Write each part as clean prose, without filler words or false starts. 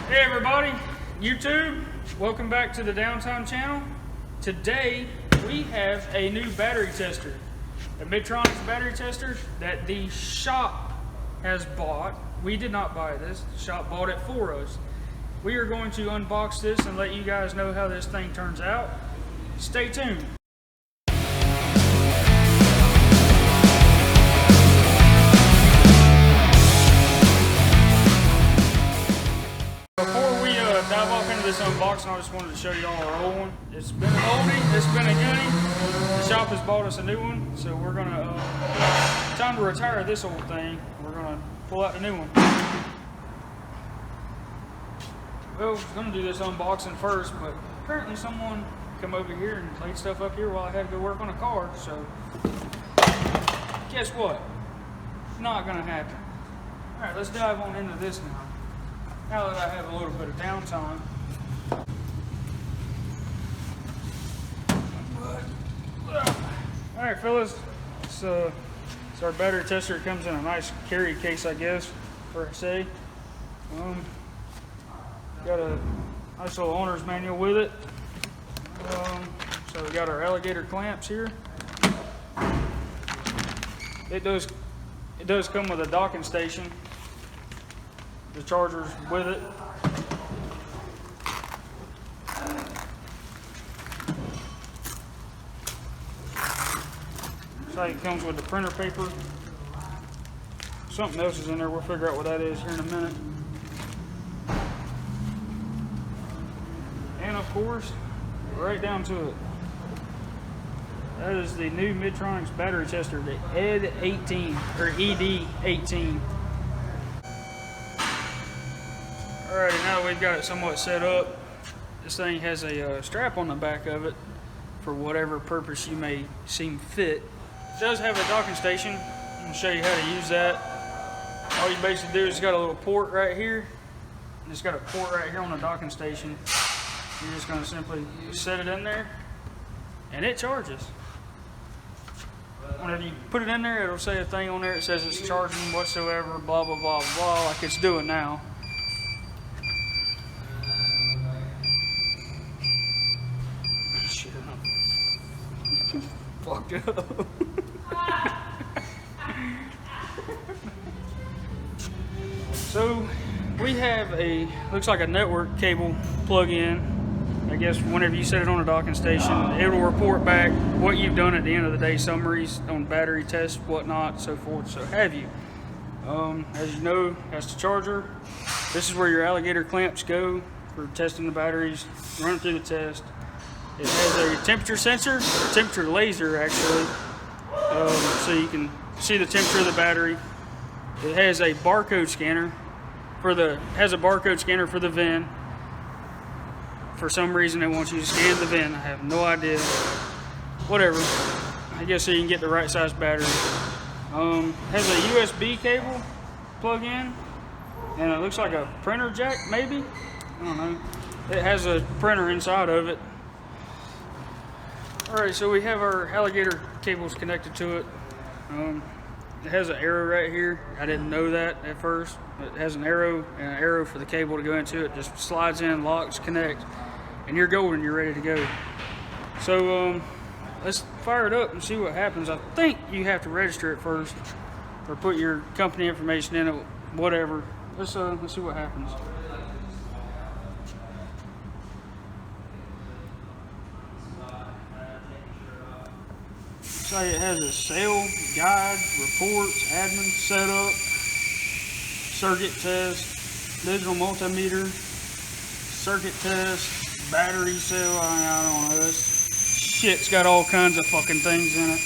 Hey everybody, YouTube, welcome back to the Downtime channel. Today we have a new battery tester, a Midtronics battery tester that the shop has bought. We did not buy this, the shop bought it for us. We are going to unbox this and let you guys know how this thing turns out. Stay tuned. Dive off into this unboxing, I just wanted to show you all our old one. It's been an oldie, it's been a goodie. The shop has bought us a new one, so we're gonna, time to retire this old thing. We're gonna pull out the new one. Well, I was gonna do this unboxing first, but apparently someone come over here and laid stuff up here while I had to go work on a car, so guess what? Not gonna happen. All right, let's dive on into this now. Now that I have a little bit of downtime. Alright fellas, so our battery tester. It comes in a nice carry case, I guess, per se. Got a nice little owner's manual with it. So we got our alligator clamps here. It does come with a docking station. The charger's with it. So it comes with the printer paper. Something else is in there. We'll figure out what that is here in a minute. And of course, right down to it. That is the new Midtronics battery tester, the ED18 or ED18. Alrighty, now that we've got it somewhat set up, this thing has a strap on the back of it for whatever purpose you may seem fit. It does have a docking station. I'm going to show you how to use that. All you basically do is it's got a little port right here, and it's got a port right here on the docking station. You're just going to simply set it in there, and it charges. Whenever you put it in there, it'll say a thing on there that says it's charging whatsoever, blah, blah, blah, blah, like it's doing now. Fucked up. So we have looks like a network cable plug-in. I guess whenever you set it on a docking station, it'll report back what you've done at the end of the day, summaries on battery tests, whatnot, so forth, so have you. As you know, that's the charger. This is where your alligator clamps go for testing the batteries, running through the test. It has a temperature sensor, a temperature laser actually, so you can see the temperature of the battery. It has a barcode scanner for the VIN. For some reason it wants you to scan the VIN. I have no idea. Whatever. I guess so you can get the right size battery. Has a USB cable plug-in, and it looks like a printer jack maybe. I don't know. It has a printer inside of it. Alright, so we have our alligator cables connected to it. It has an arrow right here. I didn't know that at first. It has an arrow and an arrow for the cable to go into it. Just slides in, locks, connect, and you're golden. You're ready to go. So let's fire it up and see what happens. I think you have to register it first, or put your company information in it, whatever. Let's see what happens. Say it has a sale, guide, reports, admin, setup, circuit test, digital multimeter, circuit test, battery cell. I don't know. This shit's got all kinds of fucking things in it.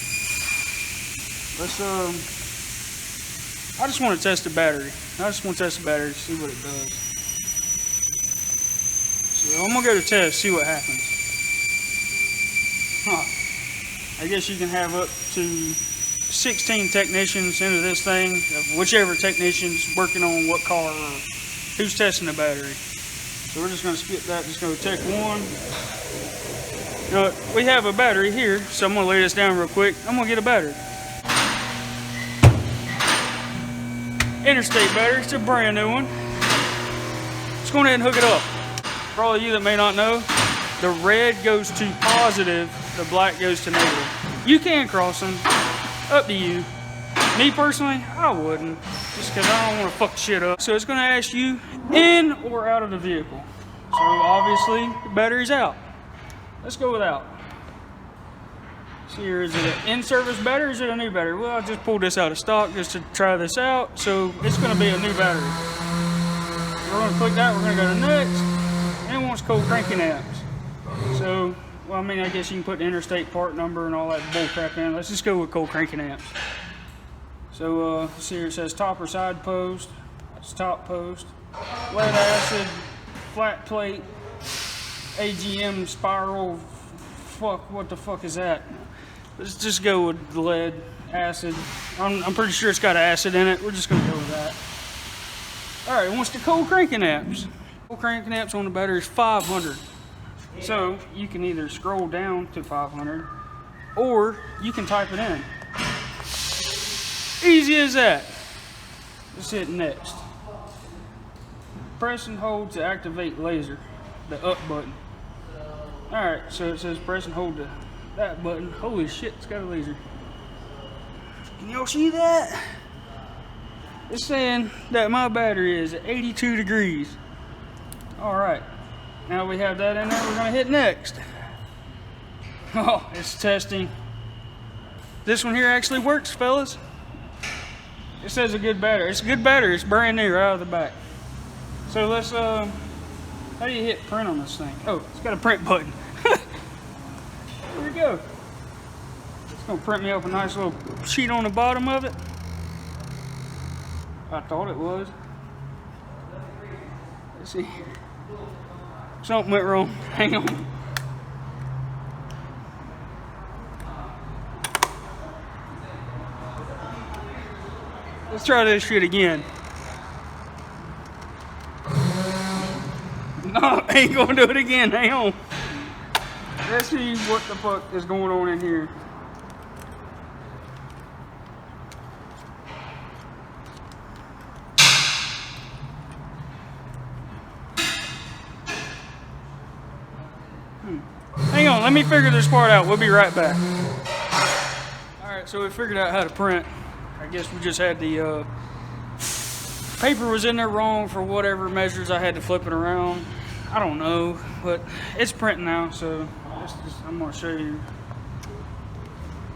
I just want to test the battery. I just want to test the battery to see what it does. So I'm gonna go to test, see what happens. I guess you can have up to 16 technicians into this thing, whichever technician's working on what car or who's testing the battery. So we're just going to skip that, just go to tech one. Now, we have a battery here, so I'm going to lay this down real quick. I'm going to get a battery. Interstate battery, it's a brand new one. go ahead and hook it up. For all of you that may not know, the red goes to positive, the black goes to negative. You can cross them, up to you. Me personally, I wouldn't, just because I don't want to fuck shit up. So it's going to ask you in or out of the vehicle. So obviously, the battery's out. Let's go without. See here, is it an in-service battery or is it a new battery? Well, I just pulled this out of stock just to try this out, so it's going to be a new battery. We're going to click that, we're going to go to next, and it wants cold cranking amps. So, well, I mean, I guess you can put the interstate part number and all that bull crap in. Let's just go with cold cranking amps. So, see here, it says top or side post. That's top post. Lead acid, flat plate, AGM spiral. Fuck, what the fuck is that? Let's just go with lead acid. I'm pretty sure it's got acid in it. We're just gonna go with that. All right, it wants the cold cranking amps. Cold cranking amps on the battery is 500. So you can either scroll down to 500 or you can type it in. Easy as that. Let's hit next. Press and hold to activate laser, the up button. Alright, so it says press and hold that button. Holy shit, it's got a laser. Can y'all see that? It's saying that my battery is at 82 degrees. Alright, now we have that in there, we're gonna hit next. Oh, it's testing. This one here actually works, fellas. It says a good battery. It's a good battery, it's brand new right out of the back. So let's, how do you hit print on this thing? Oh, it's got a print button. There we go. It's gonna print me up a nice little sheet on the bottom of it. I thought it was. Let's see. Something went wrong. Hang on. Let's try this shit again. No, I ain't gonna do it again. Hang on. Let's see what the fuck is going on in here. Hang on, let me figure this part out. We'll be right back. Alright, so we figured out how to print. I guess we just had the paper was in there wrong for whatever measures I had to flip it around. I don't know, but it's printing now, so I'm gonna show you.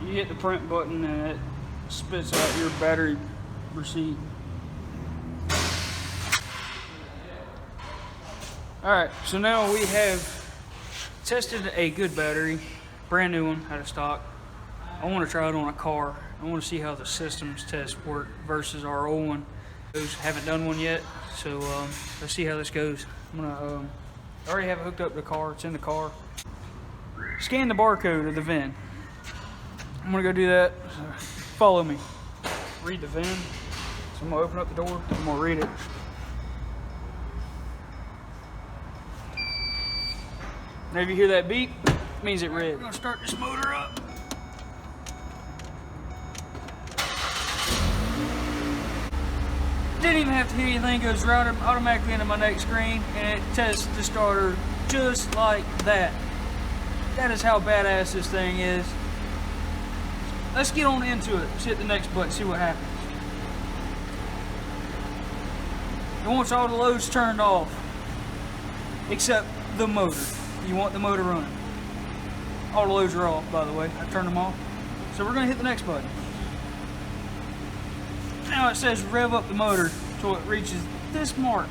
You hit the print button and it spits out your battery receipt. Alright, so now we have tested a good battery, brand new one out of stock. I want to try it on a car. I want to see how the systems test work versus our old one. Haven't done one yet, so let's see how this goes. I'm gonna I already have it hooked up to the car. It's in the car. Scan the barcode of the VIN. I'm gonna go do that. Follow me. Read the VIN. So I'm gonna open up the door. I'm gonna read it. Whenever you hear that beep, it means it's red. We're gonna start this motor up. Didn't even have to hit anything, goes right automatically into my next screen and it tests the starter just like that. That is how badass this thing is. Let's get on into it. Let's hit the next button, see what happens. It wants all the loads turned off, except the motor. You want the motor running. All the loads are off, by the way. I turned them off. So we're gonna hit the next button. Now it says rev up the motor until it reaches this mark.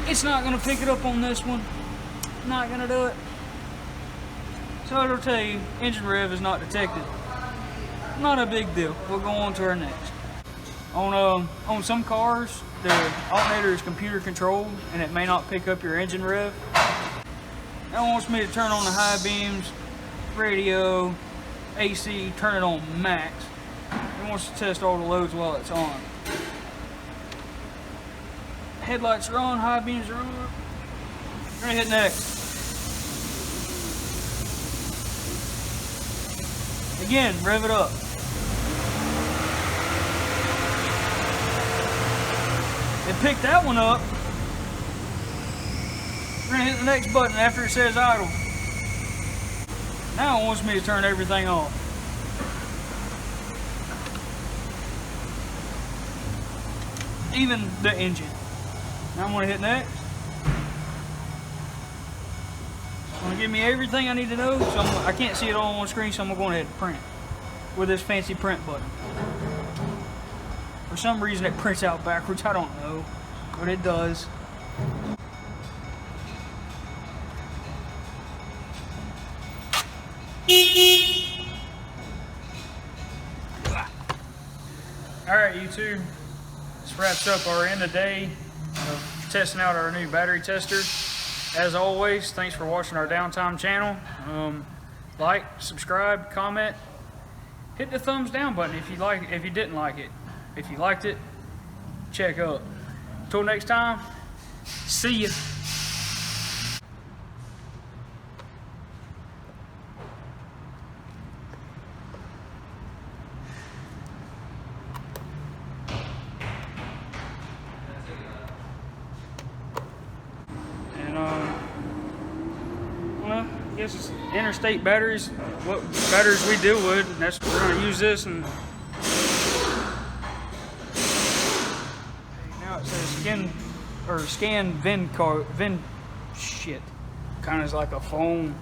It's not going to pick it up on this one. Not going to do it. So it'll tell you engine rev is not detected. Not a big deal. We'll go on to our next. On some cars, the alternator is computer controlled and it may not pick up your engine rev. That wants me to turn on the high beams, radio, AC, turn it on max. It wants to test all the loads while it's on. Headlights are on, high beams are on. We're gonna hit next. Again, rev it up. It picked that one up. We're gonna hit the next button after it says idle. Now it wants me to turn everything off. Even the engine. Now I'm gonna hit next. It's gonna give me everything I need to know. So I can't see it all on one screen, so I'm gonna go ahead and print with this fancy print button. For some reason it prints out backwards, I don't know, but it does. Alright YouTube, this wraps up our end of day of testing out our new battery tester. As always, thanks for watching our downtime channel. Like, subscribe, comment, hit the thumbs down button if you didn't like it. If you liked it, check up. Until next time, see ya. Well, I guess it's interstate batteries, what batteries we deal with, and that's we're gonna use this. And now it says scan VIN card, VIN shit. Kind of like a phone